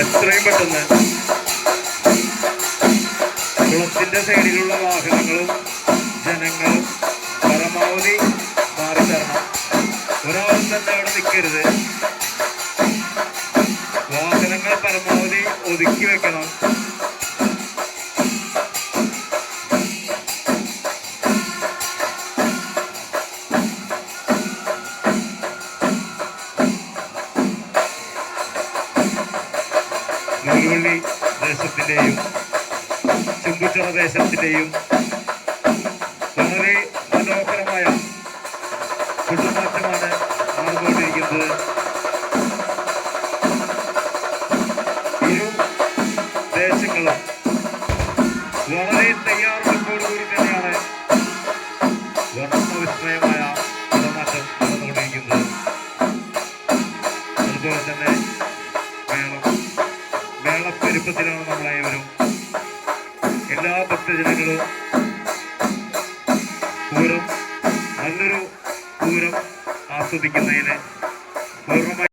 എത്രയും പെട്ടെന്ന് കുളത്തിന്റെ സൈഡിലുള്ള വാഹനങ്ങളും ജനങ്ങളും പരമാവധി മാറി തരണം. ഒരാളും തന്നെ അവിടെ നിൽക്കരുത്. വാഹനങ്ങൾ പരമാവധി ഒതുക്കി വെക്കണം. നൂലുവള്ളി ദേശത്തിന്റെയും ചുങ്കുച്ചിറ ദേശത്തിന്റെയും വളരെ മനോഹരമായ കുടുംബമാറ്റമാണ് നടന്നുകൊണ്ടിരിക്കുന്നത്. ഇരു ദേശങ്ങളും വളരെ തയ്യാറെടുപ്പോടുകൂടി തന്നെയാണ് വർണ്ണവിസ്മയമായ കുടുംബമാറ്റം നടന്നുകൊണ്ടിരിക്കുന്നത്. അതുപോലെ തന്നെ മേളപ്പെരുപ്പത്തിലാണ് നമ്മളേവരും. എല്ലാ ഭക്തജനങ്ങളും പൂരം നല്ലൊരു പൂരം ആസ്വദിക്കുന്നതിന് പൂർണ്ണമായി